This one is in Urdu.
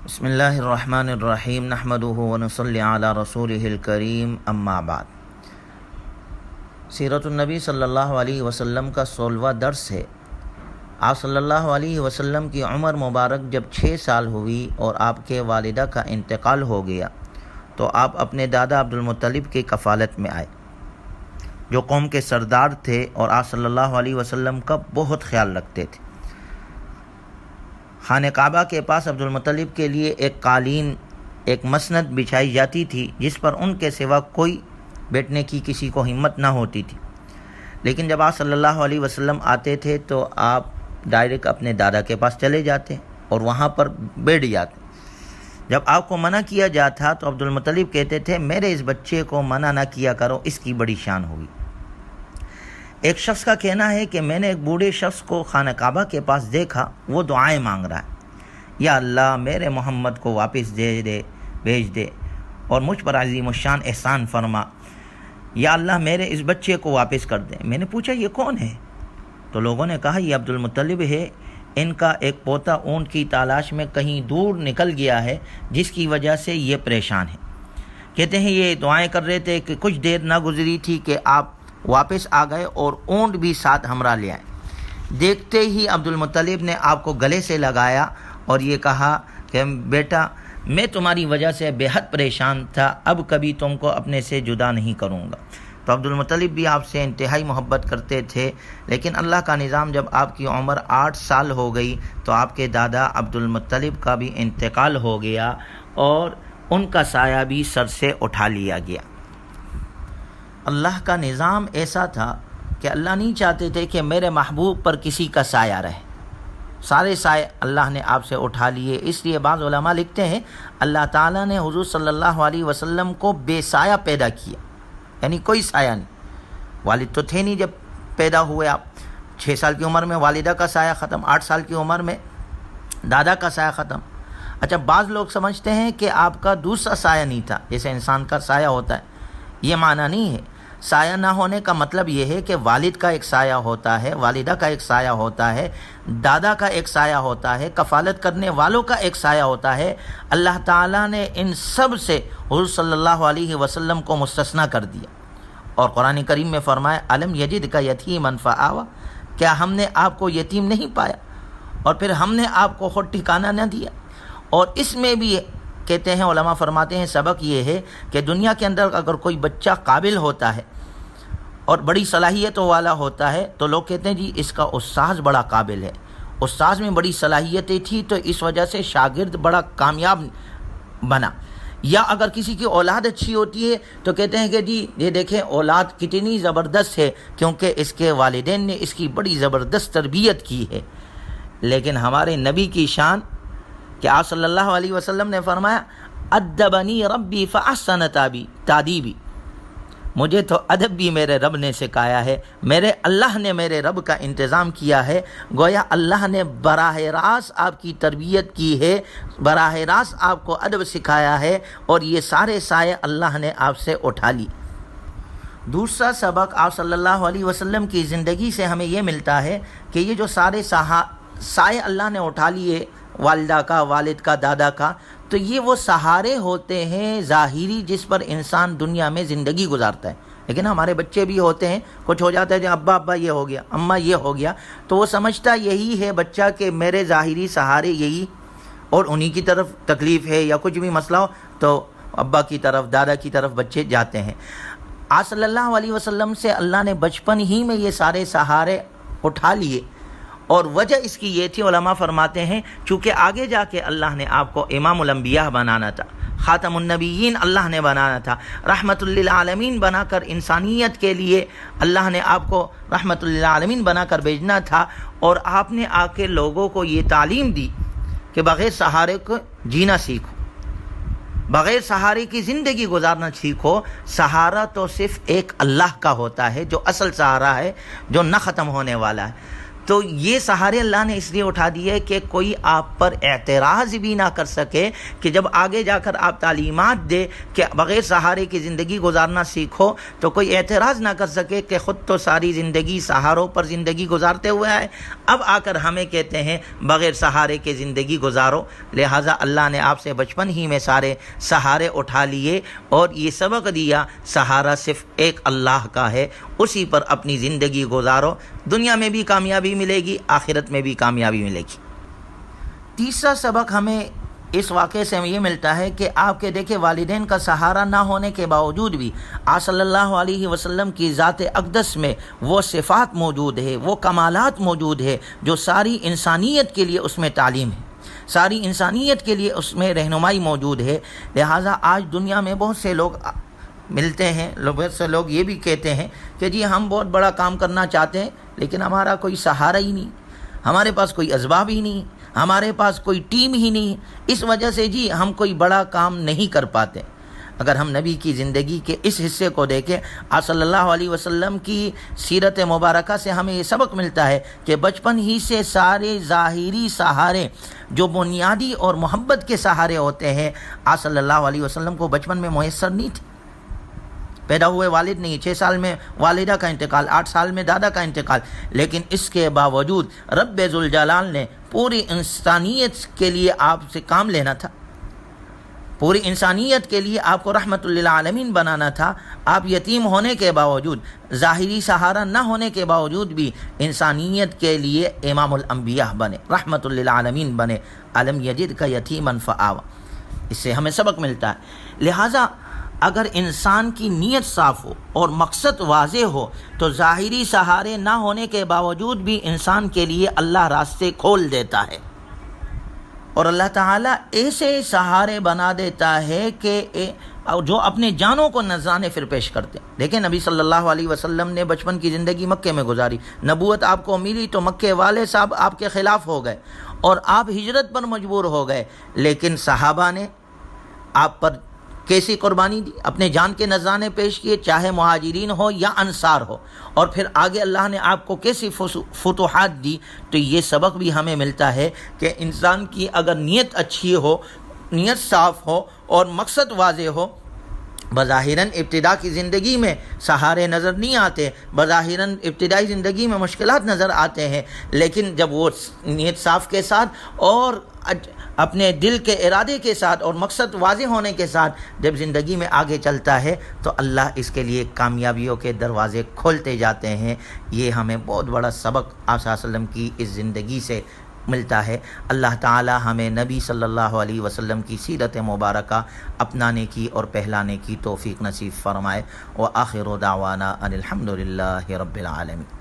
بسم اللہ الرحمن الرحیم نحمدہ ونصلی علی رسولہ الکریم اما بعد۔ سیرت النبی صلی اللہ علیہ وسلم کا 16واں درس ہے۔ آپ صلی اللہ علیہ وسلم کی عمر مبارک جب 6 سال ہوئی اور آپ کے والدہ کا انتقال ہو گیا تو آپ اپنے دادا عبد المطلب کی کفالت میں آئے، جو قوم کے سردار تھے اور آپ صلی اللہ علیہ وسلم کا بہت خیال رکھتے تھے۔ خانہ کعبہ کے پاس عبد المطلب کے لیے ایک قالین، ایک مسند بچھائی جاتی تھی جس پر ان کے سوا کوئی بیٹھنے کی کسی کو ہمت نہ ہوتی تھی، لیکن جب آپ صلی اللہ علیہ وسلم آتے تھے تو آپ ڈائریکٹ اپنے دادا کے پاس چلے جاتے اور وہاں پر بیٹھ جاتے۔ جب آپ کو منع کیا جاتا تو عبد المطلب کہتے تھے میرے اس بچے کو منع نہ کیا کرو، اس کی بڑی شان ہوگی۔ ایک شخص کا کہنا ہے کہ میں نے ایک بوڑھے شخص کو خانہ کعبہ کے پاس دیکھا، وہ دعائیں مانگ رہا ہے، یا اللہ میرے محمد کو واپس بھیج دے اور مجھ پر عظیم الشان احسان فرما، یا اللہ میرے اس بچے کو واپس کر دے۔ میں نے پوچھا یہ کون ہے؟ تو لوگوں نے کہا یہ عبد المطلب ہے، ان کا ایک پوتا اونٹ کی تلاش میں کہیں دور نکل گیا ہے جس کی وجہ سے یہ پریشان ہے۔ کہتے ہیں یہ دعائیں کر رہے تھے کہ کچھ دیر نہ گزری تھی کہ آپ واپس آ گئے اور اونٹ بھی ساتھ ہمراہ لے آئے۔ دیکھتے ہی عبد المطلب نے آپ کو گلے سے لگایا اور یہ کہا کہ بیٹا میں تمہاری وجہ سے بے حد پریشان تھا، اب کبھی تم کو اپنے سے جدا نہیں کروں گا۔ تو عبد المطلب بھی آپ سے انتہائی محبت کرتے تھے، لیکن اللہ کا نظام جب آپ کی عمر 8 سال ہو گئی تو آپ کے دادا عبد المطلب کا بھی انتقال ہو گیا اور ان کا سایہ بھی سر سے اٹھا لیا گیا۔ اللہ کا نظام ایسا تھا کہ اللہ نہیں چاہتے تھے کہ میرے محبوب پر کسی کا سایہ رہے، سارے سائے اللہ نے آپ سے اٹھا لیے۔ اس لیے بعض علماء لکھتے ہیں اللہ تعالیٰ نے حضور صلی اللہ علیہ وسلم کو بے سایہ پیدا کیا، یعنی کوئی سایہ نہیں۔ والد تو تھے نہیں جب پیدا ہوئے آپ، 6 سال کی عمر میں والدہ کا سایہ ختم، 8 سال کی عمر میں دادا کا سایہ ختم۔ اچھا بعض لوگ سمجھتے ہیں کہ آپ کا دوسرا سایہ نہیں تھا، جیسے انسان کا سایہ ہوتا ہے، یہ معنی نہیں ہے۔ سایہ نہ ہونے کا مطلب یہ ہے کہ والد کا ایک سایہ ہوتا ہے، والدہ کا ایک سایہ ہوتا ہے، دادا کا ایک سایہ ہوتا ہے، کفالت کرنے والوں کا ایک سایہ ہوتا ہے۔ اللہ تعالیٰ نے ان سب سے حضور صلی اللہ علیہ وسلم کو مستثنیٰ کر دیا اور قرآن کریم میں فرمایا الم یجدک یتیما فآویٰ، کیا ہم نے آپ کو یتیم نہیں پایا اور پھر ہم نے آپ کو خود ٹھکانہ نہ دیا۔ اور اس میں بھی کہتے ہیں علماء فرماتے ہیں سبق یہ ہے کہ دنیا کے اندر اگر کوئی بچہ قابل ہوتا ہے اور بڑی صلاحیتوں والا ہوتا ہے تو لوگ کہتے ہیں جی اس کا استاذ بڑا قابل ہے، استاذ میں بڑی صلاحیتیں تھی تو اس وجہ سے شاگرد بڑا کامیاب بنا۔ یا اگر کسی کی اولاد اچھی ہوتی ہے تو کہتے ہیں کہ جی یہ دیکھیں اولاد کتنی زبردست ہے کیونکہ اس کے والدین نے اس کی بڑی زبردست تربیت کی ہے۔ لیکن ہمارے نبی کی شان کہ آپ صلی اللہ علیہ وسلم نے فرمایا ادبنی ربی فاحسن تادیبی، مجھے تو ادب بھی میرے رب نے سکھایا ہے، میرے اللہ نے میرے رب کا انتظام کیا ہے۔ گویا اللہ نے براہ راست آپ کی تربیت کی ہے، براہ راست آپ کو ادب سکھایا ہے اور یہ سارے سائے اللہ نے آپ سے اٹھا لی۔ دوسرا سبق آپ صلی اللہ علیہ وسلم کی زندگی سے ہمیں یہ ملتا ہے کہ یہ جو سارے سائے اللہ نے اٹھا لیے، والدہ کا، والد کا، دادا کا، تو یہ وہ سہارے ہوتے ہیں ظاہری جس پر انسان دنیا میں زندگی گزارتا ہے۔ لیکن ہمارے بچے بھی ہوتے ہیں، کچھ ہو جاتا ہے جو ابا یہ ہو گیا، اماں یہ ہو گیا، تو وہ سمجھتا یہی ہے بچہ کہ میرے ظاہری سہارے یہی، اور انہی کی طرف تکلیف ہے یا کچھ بھی مسئلہ ہو تو ابا کی طرف، دادا کی طرف بچے جاتے ہیں۔ آپ صلی اللہ علیہ وسلم سے اللہ نے بچپن ہی میں یہ سارے سہارے اٹھا لیے، اور وجہ اس کی یہ تھی، علماء فرماتے ہیں چونکہ آگے جا کے اللہ نے آپ کو امام الانبیاء بنانا تھا، خاتم النبیین اللہ نے بنانا تھا، رحمت للعالمین بنا کر انسانیت کے لیے اللہ نے آپ کو رحمت للعالمین بنا کر بھیجنا تھا، اور آپ نے آ کے لوگوں کو یہ تعلیم دی کہ بغیر سہارے کو جینا سیکھو، بغیر سہارے کی زندگی گزارنا سیکھو۔ سہارا تو صرف ایک اللہ کا ہوتا ہے جو اصل سہارا ہے، جو نہ ختم ہونے والا ہے۔ تو یہ سہارے اللہ نے اس لیے اٹھا دیے کہ کوئی آپ پر اعتراض بھی نہ کر سکے کہ جب آگے جا کر آپ تعلیمات دے کہ بغیر سہارے کی زندگی گزارنا سیکھو تو کوئی اعتراض نہ کر سکے کہ خود تو ساری زندگی سہاروں پر زندگی گزارتے ہوئے آئے، اب آ کر ہمیں کہتے ہیں بغیر سہارے کے زندگی گزارو۔ لہٰذا اللہ نے آپ سے بچپن ہی میں سارے سہارے اٹھا لیے اور یہ سبق دیا سہارا صرف ایک اللہ کا ہے، اسی پر اپنی زندگی گزارو، دنیا میں بھی کامیابی ملے گی، آخرت میں بھی کامیابی ملے گی۔ تیسرا سبق ہمیں اس واقعے سے یہ ملتا ہے کہ آپ کے دیکھیں والدین کا سہارا نہ ہونے کے باوجود بھی آپ صلی اللہ علیہ وسلم کی ذات اقدس میں وہ صفات موجود ہے، وہ کمالات موجود ہے جو ساری انسانیت کے لیے اس میں تعلیم ہے، ساری انسانیت کے لیے اس میں رہنمائی موجود ہے۔ لہٰذا آج دنیا میں بہت سے لوگ ملتے ہیں، بہت سے لوگ یہ بھی کہتے ہیں کہ جی ہم بہت بڑا کام کرنا چاہتے ہیں لیکن ہمارا کوئی سہارا ہی نہیں، ہمارے پاس کوئی اسباب ہی نہیں، ہمارے پاس کوئی ٹیم ہی نہیں، اس وجہ سے جی ہم کوئی بڑا کام نہیں کر پاتے۔ اگر ہم نبی کی زندگی کے اس حصے کو دیکھیں، آپ صلی اللہ علیہ وسلم کی سیرت مبارکہ سے ہمیں یہ سبق ملتا ہے کہ بچپن ہی سے سارے ظاہری سہارے جو بنیادی اور محبت کے سہارے ہوتے ہیں آپ صلی اللہ علیہ وسلم کو بچپن میں میسر نہیں تھے۔ پیدا ہوئے والد نہیں، 6 سال میں والدہ کا انتقال، 8 سال میں دادا کا انتقال، لیکن اس کے باوجود رب ذوالجلال نے پوری انسانیت کے لیے آپ سے کام لینا تھا، پوری انسانیت کے لیے آپ کو رحمت للعالمین بنانا تھا۔ آپ یتیم ہونے کے باوجود، ظاہری سہارا نہ ہونے کے باوجود بھی انسانیت کے لیے امام الانبیاء بنے، رحمت للعالمین بنے۔ الم یجد کا یتیما فآویٰ، اس سے ہمیں سبق ملتا ہے۔ لہٰذا اگر انسان کی نیت صاف ہو اور مقصد واضح ہو تو ظاہری سہارے نہ ہونے کے باوجود بھی انسان کے لیے اللہ راستے کھول دیتا ہے، اور اللہ تعالیٰ ایسے سہارے بنا دیتا ہے کہ جو اپنے جانوں کو نذرانے پھر پیش کرتے ہیں۔ دیکھیں نبی صلی اللہ علیہ وسلم نے بچپن کی زندگی مکے میں گزاری، نبوت آپ کو ملی تو مکے والے صاحب آپ کے خلاف ہو گئے اور آپ ہجرت پر مجبور ہو گئے، لیکن صحابہ نے آپ پر کیسی قربانی دی، اپنے جان کے نذرانے پیش کیے، چاہے مہاجرین ہو یا انصار ہو، اور پھر آگے اللہ نے آپ کو کیسی فتوحات دی۔ تو یہ سبق بھی ہمیں ملتا ہے کہ انسان کی اگر نیت اچھی ہو، نیت صاف ہو اور مقصد واضح ہو، بظاہراً ابتدا کی زندگی میں سہارے نظر نہیں آتے، بظاہراً ابتدائی زندگی میں مشکلات نظر آتے ہیں، لیکن جب وہ نیت صاف کے ساتھ اور اپنے دل کے ارادے کے ساتھ اور مقصد واضح ہونے کے ساتھ جب زندگی میں آگے چلتا ہے تو اللہ اس کے لیے کامیابیوں کے دروازے کھولتے جاتے ہیں۔ یہ ہمیں بہت بڑا سبق آپ صلی اللہ علیہ وسلم کی اس زندگی سے ملتا ہے۔ اللہ تعالی ہمیں نبی صلی اللہ علیہ وسلم کی سیرت مبارکہ اپنانے کی اور پہلانے کی توفیق نصیب فرمائے۔ وآخر دعوانا ان الحمد للہ رب العالمین۔